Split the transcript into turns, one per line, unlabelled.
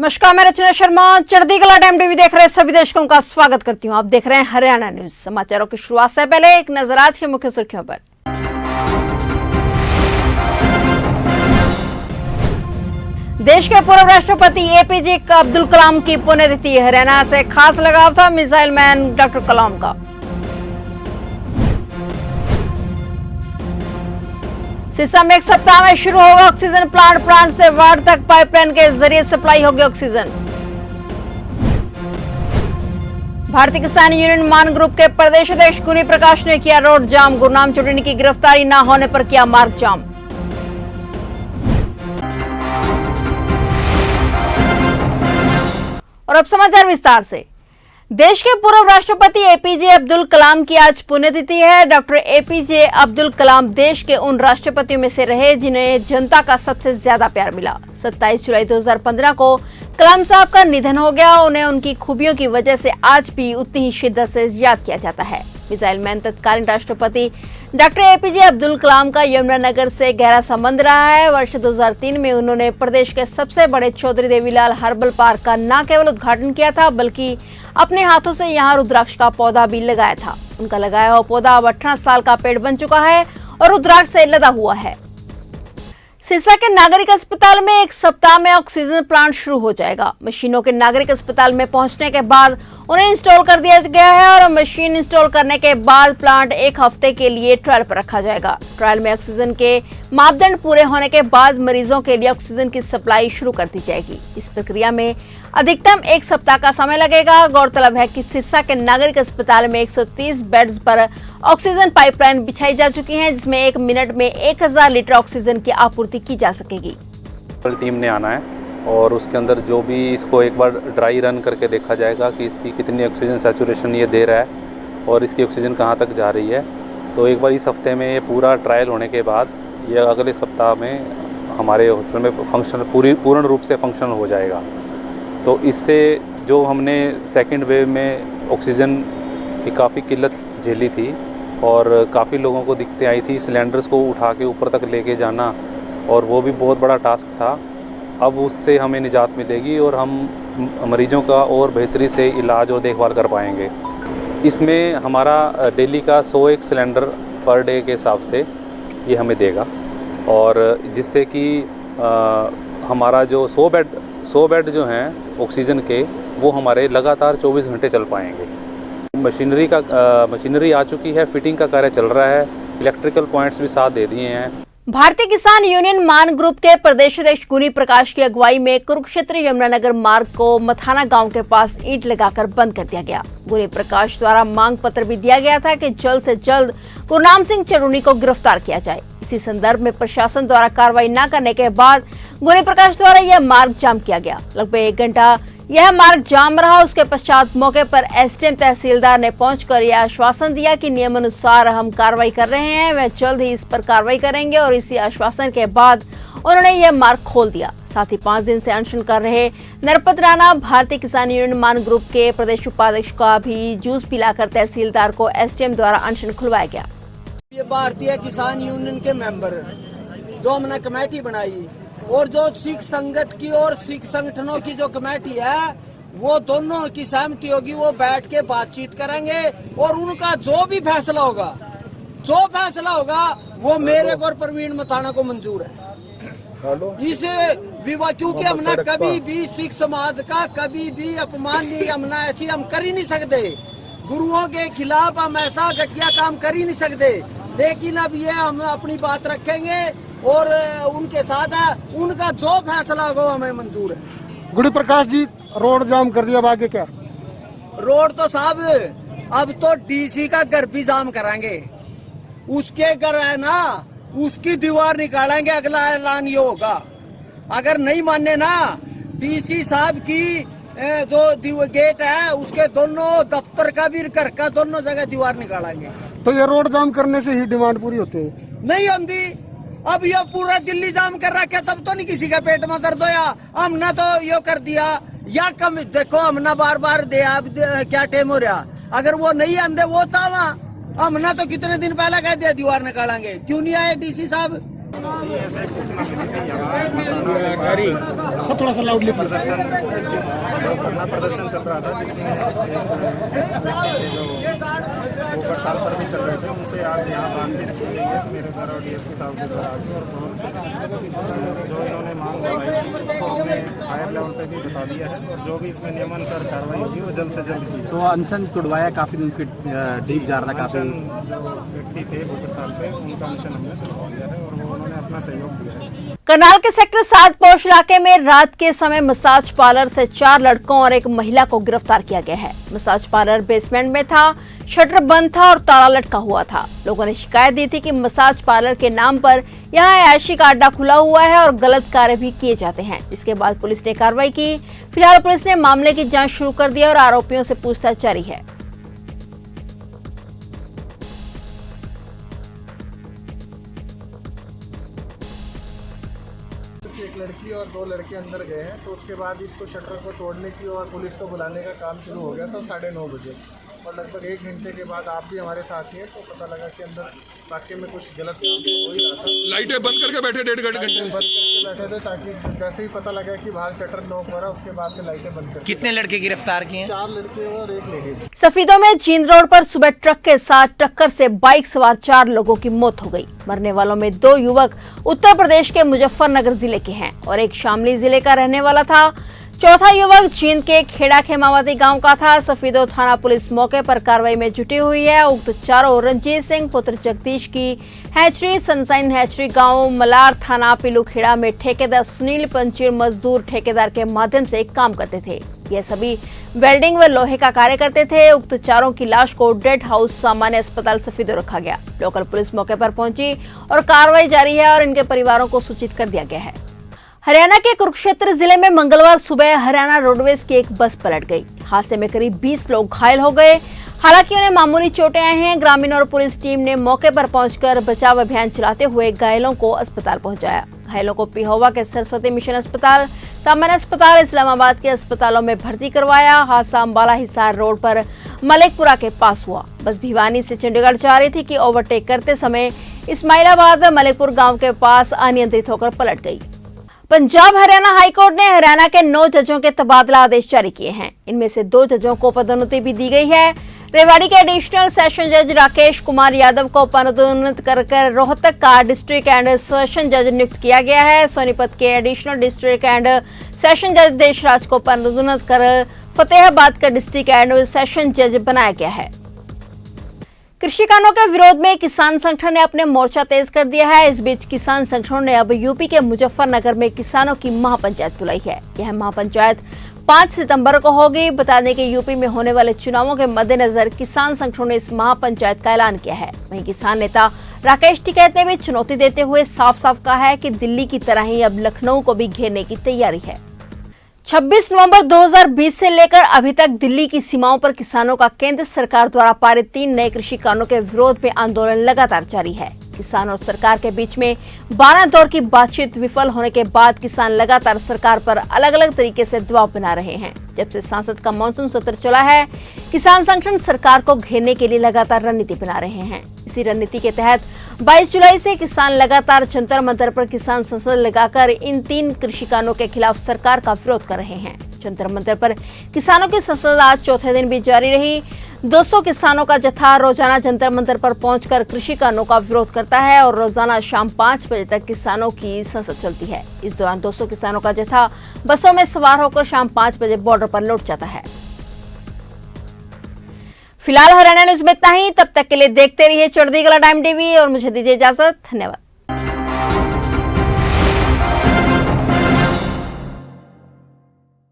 नमस्कार, मैं रचना शर्मा चढ़ती कला टाइम टीवी देख रहे सभी दर्शकों का स्वागत करती हूं। आप देख रहे हैं हरियाणा न्यूज। समाचारों की शुरुआत से पहले एक नजर आज की मुख्य सुर्खियों पर। देश के पूर्व राष्ट्रपति एपीजे अब्दुल कलाम की पुण्यतिथि। हरियाणा से खास लगाव था मिसाइल मैन डॉक्टर कलाम का। सिरसा में एक सप्ताह में शुरू होगा ऑक्सीजन प्लांट से वार्ड तक पाइपलाइन के जरिए सप्लाई होगी ऑक्सीजन। भारतीय किसान यूनियन मान ग्रुप के प्रदेश अध्यक्ष गुनी प्रकाश ने किया रोड जाम। गुरनाम चौधरी की गिरफ्तारी न होने पर किया मार्ग जाम। और अब समाचार विस्तार से। देश के पूर्व राष्ट्रपति एपीजे अब्दुल कलाम की आज पुण्यतिथि है। डॉक्टर एपीजे अब्दुल कलाम देश के उन राष्ट्रपतियों में से रहे जिन्हें जनता का सबसे ज्यादा प्यार मिला। 27 जुलाई 2015 को कलाम साहब का निधन हो गया। उन्हें उनकी खूबियों की वजह से आज भी उतनी ही शिद्दत से याद किया जाता है। मिसाइल मैन तत्कालीन राष्ट्रपति डॉक्टर एपीजे अब्दुल कलाम का यमुनानगर से गहरा संबंध रहा है। वर्ष 2003 में उन्होंने प्रदेश के सबसे बड़े चौधरी देवीलाल हर्बल पार्क का न केवल उद्घाटन किया था बल्कि अपने हाथों से यहां रुद्राक्ष का पौधा भी लगाया था। उनका लगाया हुआ पौधा अब 18 साल का पेड़ बन चुका है और रुद्राक्ष से लदा हुआ है। सिरसा के नागरिक अस्पताल में एक सप्ताह में ऑक्सीजन प्लांट शुरू हो जाएगा। मशीनों के नागरिक अस्पताल में पहुंचने के बाद उन्हें इंस्टॉल कर दिया गया है और मशीन इंस्टॉल करने के बाद प्लांट एक हफ्ते के लिए ट्रायल पर रखा जाएगा। ट्रायल में ऑक्सीजन के मापदंड पूरे होने के बाद मरीजों के लिए ऑक्सीजन की सप्लाई शुरू कर दी जाएगी। इस प्रक्रिया में अधिकतम एक सप्ताह का समय लगेगा। गौरतलब है कि सिरसा के नागरिक अस्पताल में 130 बेड्स पर ऑक्सीजन पाइपलाइन बिछाई जा चुकी है, जिसमें 1 मिनट में 1000 लीटर ऑक्सीजन की आपूर्ति की जा सकेगी।
टीम ने आना है और उसके अंदर जो भी इसको एक बार ड्राई रन करके देखा जाएगा कि इसकी कितनी ऑक्सीजन सैचुरेशन ये दे रहा है और इसकी ऑक्सीजन कहाँ तक जा रही है। तो एक बार इस हफ्ते में ये पूरा ट्रायल होने के बाद ये अगले सप्ताह में हमारे हॉस्पिटल में पूर्ण रूप से फंक्शनल हो जाएगा। तो इससे जो हमने सेकंड वेव में ऑक्सीजन की काफ़ी किल्लत झेली थी और काफ़ी लोगों को दिक्कतें आई थी सिलेंडर्स को उठा के ऊपर तक लेके जाना, और वो भी बहुत बड़ा टास्क था। अब उससे हमें निजात मिलेगी और हम मरीजों का और बेहतरी से इलाज और देखभाल कर पाएंगे। इसमें हमारा डेली का 101 सिलेंडर पर डे के हिसाब से ये हमें देगा और जिससे कि हमारा जो 100 बेड जो हैं ऑक्सीजन के वो हमारे लगातार 24 घंटे चल पाएंगे। मशीनरी आ चुकी है, फिटिंग का कार्य चल रहा है, इलेक्ट्रिकल पॉइंट्स भी साथ दे दिए हैं।
भारतीय किसान यूनियन मान ग्रुप के प्रदेश अध्यक्ष गुनी प्रकाश की अगुवाई में कुरुक्षेत्र यमुनानगर मार्ग को मथाना गांव के पास ईंट लगाकर बंद कर दिया गया। गुनी प्रकाश द्वारा मांग पत्र भी दिया गया था कि जल्द से जल्द गुरनाम सिंह चरूनी को गिरफ्तार किया जाए। इसी संदर्भ में प्रशासन द्वारा कार्रवाई न करने के बाद गुनी प्रकाश द्वारा यह मार्ग जाम किया गया। लगभग 1 घंटा यह मार्ग जाम रहा। उसके पश्चात मौके पर एसडीएम तहसीलदार ने पहुंचकर यह आश्वासन दिया कि नियमानुसार हम कार्रवाई कर रहे हैं, वह जल्द ही इस पर कार्रवाई करेंगे और इसी आश्वासन के बाद उन्होंने यह मार्ग खोल दिया। साथ ही 5 दिन से अनशन कर रहे नरपत राणा भारतीय किसान यूनियन मान ग्रुप के प्रदेश उपाध्यक्ष का भी जूस पिलाकर तहसीलदार को एसडीएम द्वारा अनशन खुलवाया गया।
ये भारतीय किसान यूनियन के मेंबर जो हमने कमेटी बनाई और जो सिख संगत की और सिख संगठनों की जो कमेटी है वो दोनों की सहमति होगी, वो बैठ के बातचीत करेंगे और उनका जो भी फैसला होगा वो मेरे और प्रवीण मथाना को मंजूर है। इस विवाह क्योंकि हमने कभी भी सिख समाज का कभी भी अपमान नहीं, हमने ऐसी हम कर ही नहीं सकते। गुरुओं के खिलाफ हम ऐसा घटिया काम कर ही नहीं सकते, लेकिन अब ये हम अपनी बात रखेंगे और उनके साथ है, उनका जो फैसला होगा हमें मंजूर है।
गुनी प्रकाश जी रोड जाम कर दिया, अब आगे क्या?
रोड तो साहब अब तो डीसी का घर भी जाम कराएंगे, उसके घर है ना उसकी दीवार निकालेंगे। अगला ऐलान ये होगा, अगर नहीं माने ना डीसी साहब की जो गेट है उसके दोनों दफ्तर का भी घर का दोनों जगह दीवार निकालेंगे।
तो ये रोड जाम करने से ही डिमांड पूरी होती है?
नहीं होती। अब ये पूरा दिल्ली जाम कर रखा तब तो नहीं किसी का पेट में दर्द होया। हमने तो यो कर दिया या कम देखो, हमने बार दे अब क्या टाइम हो रहा। अगर वो नहीं आंदे वो चावा, हमने तो कितने दिन पहले कह दिया दीवार निकालेंगे, क्यों नहीं आए डीसी साहब?
ऐसा एक सूचना मिली थी यहाँ
सब थोड़ा सा लाउडली
धरना प्रदर्शन चल रहा था, जिसमें जो वो हड़ताल पर भी चल रहे थे, उनसे आज यहाँ बातचीत की गई है मेरे द्वारा और डीएसपी साहब के द्वारा आगे, और जो इन्होंने मांग बताई थी उसको हमने हायर लेवल पे भी बता दिया है, और जो भी इसमें नियमानुसार कार्रवाई होगी वो जल्द से जल्द की।
तो अनशन छुड़वाया, काफी दिन फिर डीप जा रहा था, काफी
जो व्यक्ति थे वो हड़ताल पे, उनका अनशन हमने छुड़वा दिया है और वो उन्होंने अपना सहयोग दिया है।
करनाल के सेक्टर 7 पौष इलाके में रात के समय मसाज पार्लर से 4 लड़कों और एक महिला को गिरफ्तार किया गया है। मसाज पार्लर बेसमेंट में था, शटर बंद था और ताला लटका हुआ था। लोगों ने शिकायत दी थी कि मसाज पार्लर के नाम पर यहां ऐशी का अड्डा खुला हुआ है और गलत कार्य भी किए जाते हैं। इसके बाद पुलिस ने कार्रवाई की। फिलहाल पुलिस ने मामले की जांच शुरू कर दी और आरोपियों से पूछताछ जारी है।
एक लड़की और 2 लड़के अंदर गए हैं, तो उसके बाद इसको शटर को तोड़ने की और पुलिस को बुलाने का काम शुरू हो गया। तो 9:30 बजे और लगभग 1 घंटे के बाद आप भी हमारे साथ ही हैं, तो पता लगा कि अंदर वाकई में कुछ गलत काम हो ही रहा था।
लाइटें बंद करके बैठे 1.5 घंटे
बंद करके बैठे थे, ताकि जैसे ही पता लगा कि बाहर शटर नॉक हो रहा, उसके बाद से लाइटें बंद कर।
कितने लड़के गिरफ्तार किए हैं?
4 लड़के और 1 लेडीज।
सफीदों में जींद रोड पर सुबह ट्रक के साथ टक्कर से बाइक सवार 4 लोगों की मौत हो गई। मरने वालों में 2 युवक उत्तर प्रदेश के मुजफ्फरनगर जिले के हैं और एक शामली जिले का रहने वाला था। चौथा युवक जींद के खेड़ा खेमावती गांव का था। सफीदो थाना पुलिस मौके पर कार्रवाई में जुटी हुई है। उक्त चारों रणजीत सिंह पुत्र जगदीश की हैचरी सनसाइन हैचरी गांव मलार थाना पिलूखेड़ा में ठेकेदार सुनील पंचीर मजदूर ठेकेदार के माध्यम से काम करते थे। ये सभी वेल्डिंग व लोहे का कार्य करते थे। उक्त चारों की लाश को डेड हाउस सामान्य अस्पताल सफीदो रखा गया। लोकल पुलिस मौके पर पहुंची और कार्रवाई जारी है और इनके परिवारों को सूचित कर दिया गया है। हरियाणा के कुरुक्षेत्र जिले में मंगलवार सुबह हरियाणा रोडवेज की एक बस पलट गई। हादसे में करीब 20 लोग घायल हो गए। हालांकि उन्हें मामूली चोटें आई हैं। ग्रामीण और पुलिस टीम ने मौके पर पहुंचकर बचाव अभियान चलाते हुए घायलों को अस्पताल पहुंचाया। घायलों को पिहोवा के सरस्वती मिशन अस्पताल, सामान्य अस्पताल, इस्लामाबाद के अस्पतालों में भर्ती करवाया। हादसा अम्बाला हिसार रोड पर मलिकपुरा के पास हुआ। बस भिवानी से चंडीगढ़ जा रही थी कि ओवरटेक करते समय इस्माइलाबाद मलिकपुर गाँव के पास अनियंत्रित होकर पलट गई। पंजाब हरियाणा हाईकोर्ट ने हरियाणा के 9 जजों के तबादला आदेश जारी किए हैं। इनमें से 2 जजों को पदोन्नति भी दी गई है। रेवाड़ी के एडिशनल सेशन जज राकेश कुमार यादव को पदोन्नत कर रोहतक का डिस्ट्रिक्ट एंड सेशन जज नियुक्त किया गया है। सोनीपत के एडिशनल डिस्ट्रिक्ट एंड सेशन जज देशराज को पदोन्नत कर फतेहाबाद का डिस्ट्रिक्ट एंड सेशन जज बनाया गया है। कृषि कानूनों के विरोध में किसान संगठन ने अपने मोर्चा तेज कर दिया है। इस बीच किसान संगठनों ने अब यूपी के मुजफ्फरनगर में किसानों की महापंचायत बुलाई है। यह महापंचायत 5 सितंबर को होगी। बता दें कि यूपी में होने वाले चुनावों के मद्देनजर किसान संगठनों ने इस महापंचायत का ऐलान किया है। वहीं किसान नेता राकेश टिकैत ने भी चुनौती देते हुए साफ साफ कहा है कि दिल्ली की तरह ही अब लखनऊ को भी घेरने की तैयारी है। 26 नवंबर 2020 से लेकर अभी तक दिल्ली की सीमाओं पर किसानों का केंद्र सरकार द्वारा पारित 3 नए कृषि कानूनों के विरोध में आंदोलन लगातार जारी है। किसान और सरकार के बीच में 12 दौर की बातचीत विफल होने के बाद किसान लगातार सरकार पर अलग अलग तरीके से दबाव बना रहे हैं। जब से संसद का मानसून सत्र चला है, किसान संगठन सरकार को घेरने के लिए लगातार रणनीति बना रहे हैं। इसी रणनीति के तहत 22 जुलाई से किसान लगातार जंतर मंतर पर किसान संसद लगाकर इन 3 कृषि कानूनों के खिलाफ सरकार का विरोध कर रहे हैं। जंतर मंतर पर किसानों की संसद आज चौथे दिन भी जारी रही। 200 किसानों का जत्था रोजाना जंतर मंतर पर पहुंचकर कृषि कानूनों का विरोध करता है और रोजाना शाम 5 बजे तक किसानों की संसद चलती है। इस दौरान 200 किसानों का जत्था बसों में सवार होकर शाम 5 बजे बॉर्डर पर लौट जाता है। फिलहाल हरियाणा न्यूज में इतना ही। तब तक के लिए देखते रहिए चढ़ती कला टाइम टीवी और मुझे दीजिए इजाजत। धन्यवाद।